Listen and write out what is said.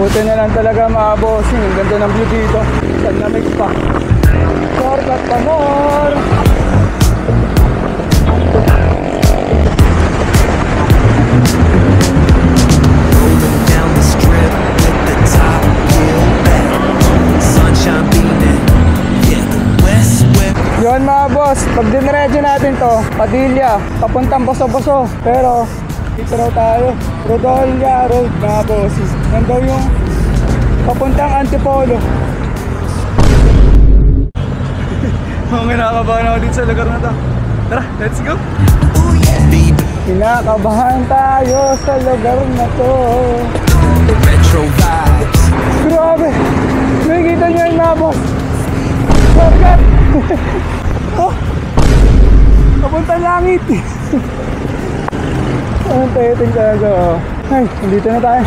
Buti na lang talaga mga bossing. Ang ganda ng view dito. Ang lamig pa. Shortcut pa more. Yun mga boss, pag diniretso natin to, Padilla, papuntang Boso-Boso. Pero dito raw tayo, Rodolia Road mga boss. Yan daw yung papuntang Antipolo. Mga kinakabahan ako dito sa lugar na to. Tara, let's go! Kinakabahan tayo sa lugar na to. Retro vibes. Grabe! Nakikita nyo yun mga boss. Shortcut! Oh! Papunta langit! Ang tayo talaga. Ay, nandito na tayo.